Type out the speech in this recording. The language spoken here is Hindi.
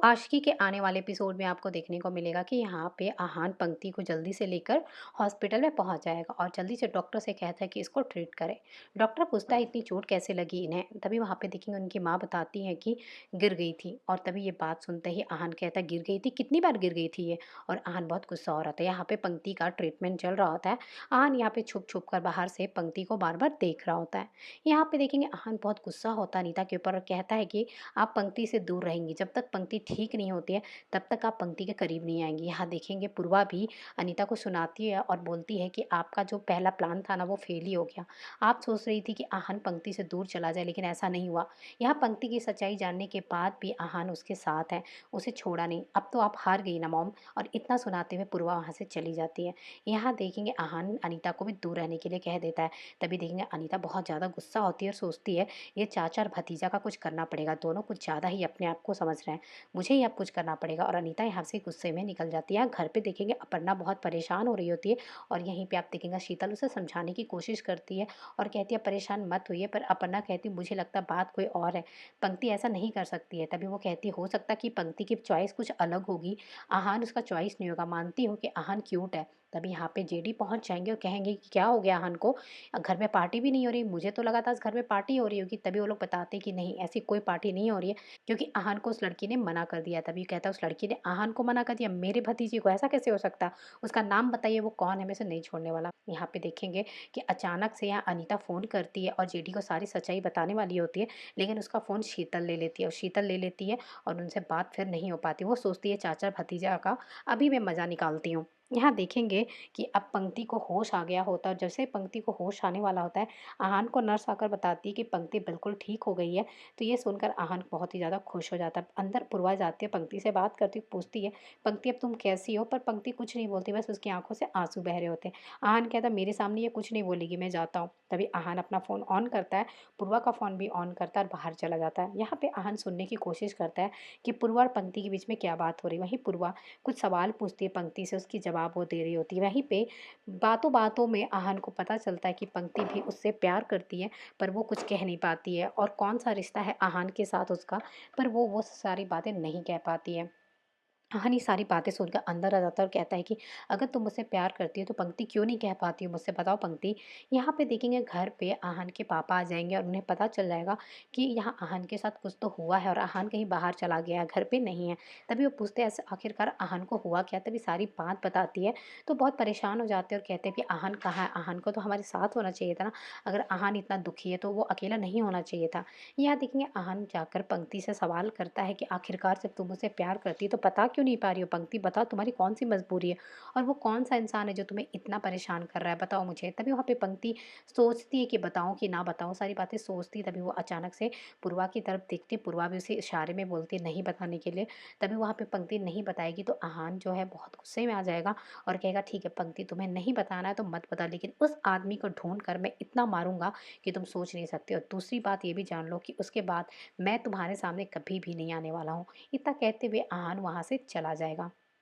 आशिकी के आने वाले एपिसोड में आपको देखने को मिलेगा कि यहाँ पे आहान पंक्ति को जल्दी से लेकर हॉस्पिटल में पहुँच जाएगा और जल्दी से डॉक्टर से कहता है कि इसको ट्रीट करें। डॉक्टर पूछता है इतनी चोट कैसे लगी इन्हें, तभी वहाँ पे देखेंगे उनकी माँ बताती है कि गिर गई थी। और तभी ये बात सुनते ही आहान कहता है गिर गई थी, कितनी बार गिर गई थी ये। और आहान बहुत गुस्सा हो रहा था। यहाँ पे पंक्ति का ट्रीटमेंट चल रहा होता है। आहान यहाँ पे छुप छुप कर बाहर से पंक्ति को बार बार देख रहा होता है। यहाँ पे देखेंगे आहान बहुत गुस्सा होता है अनीता के ऊपर और कहता है कि आप पंक्ति से दूर रहेंगी, जब तक पंक्ति ठीक नहीं होती है तब तक आप पंक्ति के करीब नहीं आएंगी। यहाँ देखेंगे पूर्वा भी अनीता को सुनाती है और बोलती है कि आपका जो पहला प्लान था ना वो फेल ही हो गया। आप सोच रही थी कि आहान पंक्ति से दूर चला जाए, लेकिन ऐसा नहीं हुआ। यहाँ पंक्ति की सच्चाई जानने के बाद भी आहान उसके साथ है, उसे छोड़ा नहीं। अब तो आप हार गई ना मॉम। और इतना सुनाते हुए पूर्वा वहाँ से चली जाती है। यहाँ देखेंगे आहान अनीता को भी दूर रहने के लिए कह देता है। तभी देखेंगे अनीता बहुत ज़्यादा गुस्सा होती है और सोचती है ये चाचा और भतीजा का कुछ करना पड़ेगा, दोनों कुछ ज़्यादा ही अपने आप को समझ रहे हैं, मुझे ही अब कुछ करना पड़ेगा। और अनीता यहाँ से गुस्से में निकल जाती है। घर पे देखेंगे अपर्णा बहुत परेशान हो रही होती है और यहीं पे आप देखेंगे शीतल उसे समझाने की कोशिश करती है और कहती है परेशान मत होइए, पर अपर्णा कहती मुझे लगता बात कोई और है, पंक्ति ऐसा नहीं कर सकती है। तभी वो कहती हो सकता कि पंक्ति की चॉइस कुछ अलग होगी, आहान उसका चॉइस नहीं होगा। मानती हो कि आहान क्यूट है। तभी यहाँ पे जेडी पहुंच जाएंगे और कहेंगे कि क्या हो गया आहान को, घर में पार्टी भी नहीं हो रही, मुझे तो लगा था इस घर में पार्टी हो रही होगी। तभी वो लोग बताते कि नहीं, ऐसी कोई पार्टी नहीं हो रही है, क्योंकि आहान को उस लड़की ने मना कर दिया। तभी कहता है उस लड़की ने आहान को मना कर दिया, मेरे भतीजे को, ऐसा कैसे हो सकता, उसका नाम बताइए वो कौन है, मैं उसे नहीं छोड़ने वाला। यहाँ पे देखेंगे कि अचानक से यहाँ अनीता फ़ोन करती है और जेडी को सारी सच्चाई बताने वाली होती है, लेकिन उसका फ़ोन शीतल ले लेती है और शीतल ले लेती है और उनसे बात फिर नहीं हो पाती। वो सोचती है चाचा भतीजा का अभी मैं मज़ा निकालती हूँ। यहाँ देखेंगे कि अब पंक्ति को होश आ गया होता है और जैसे पंक्ति को होश आने वाला होता है, आहान को नर्स आकर बताती है कि पंक्ति बिल्कुल ठीक हो गई है। तो ये सुनकर आहान बहुत ही ज़्यादा खुश हो जाता है। अंदर पूर्वा जाती है, पंक्ति से बात करती, पूछती है पंक्ति अब तुम कैसी हो, पर पंक्ति कुछ नहीं बोलती, बस उसकी आंखों से आंसू बह रहे होते हैं। आहान कहता है मेरे सामने ये कुछ नहीं बोलेगी, मैं जाता हूँ। तभी आहान अपना फ़ोन ऑन करता है, पूर्वा का फ़ोन भी ऑन करता है और बाहर चला जाता है। यहाँ पे आहान सुनने की कोशिश करता है कि पूर्वा और पंक्ति के बीच में क्या बात हो रही है। वहीं पूर्वा कुछ सवाल पूछती है पंक्ति से, उसकी जवाब वो दे रही होती है। वहीं पे बातों बातों में आहान को पता चलता है कि पंक्ति भी उससे प्यार करती है, पर वो कुछ कह नहीं पाती है और कौन सा रिश्ता है आहान के साथ उसका, पर वो सारी बातें नहीं कह पाती है। हाँ, ये सारी बातें सुनकर अंदर आ जाता है और कहता है कि अगर तुम मुझसे प्यार करती हो तो पंक्ति क्यों नहीं कह पाती हो मुझसे, बताओ पंक्ति। यहाँ पे देखेंगे घर पे आहान के पापा आ जाएंगे और उन्हें पता चल जाएगा कि यहाँ आहान के साथ कुछ तो हुआ है और आहान कहीं बाहर चला गया है, घर पे नहीं है। तभी वो पूछते हैं ऐसे आखिरकार आहान को हुआ क्या। तभी सारी बात बताती है तो बहुत परेशान हो जाते हैं और कहते हैं कि आहान कहाँ है, आहान को तो हमारे साथ होना चाहिए था ना, अगर आहान इतना दुखी है तो वो अकेला नहीं होना चाहिए था। यहाँ देखेंगे आहान जाकर पंक्ति से सवाल करता है कि आखिरकार जब तुम मुझसे प्यार करती है तो बता क्यों नहीं पा रही हो पंक्ति, बताओ तुम्हारी कौन सी मजबूरी है और वो कौन सा इंसान है जो तुम्हें इतना परेशान कर रहा है, बताओ मुझे। तभी वहाँ पे पंक्ति सोचती है कि बताऊं कि ना बताऊं, सारी बातें सोचती। तभी वो अचानक से पूर्वा की तरफ देखती, पूर्वा भी उसे इशारे में बोलती है नहीं बताने के लिए। तभी वहाँ पे पंक्ति नहीं बताएगी तो आहान जो है बहुत गुस्से में आ जाएगा और कहेगा ठीक है पंक्ति, तुम्हें नहीं बताना है तो मत बता, लेकिन उस आदमी को ढूंढ कर मैं इतना मारूंगा कि तुम सोच नहीं सकते। और दूसरी बात ये भी जान लो कि उसके बाद मैं तुम्हारे सामने कभी भी नहीं आने वाला हूँ। इतना कहते हुए आहान वहाँ से चला जाएगा।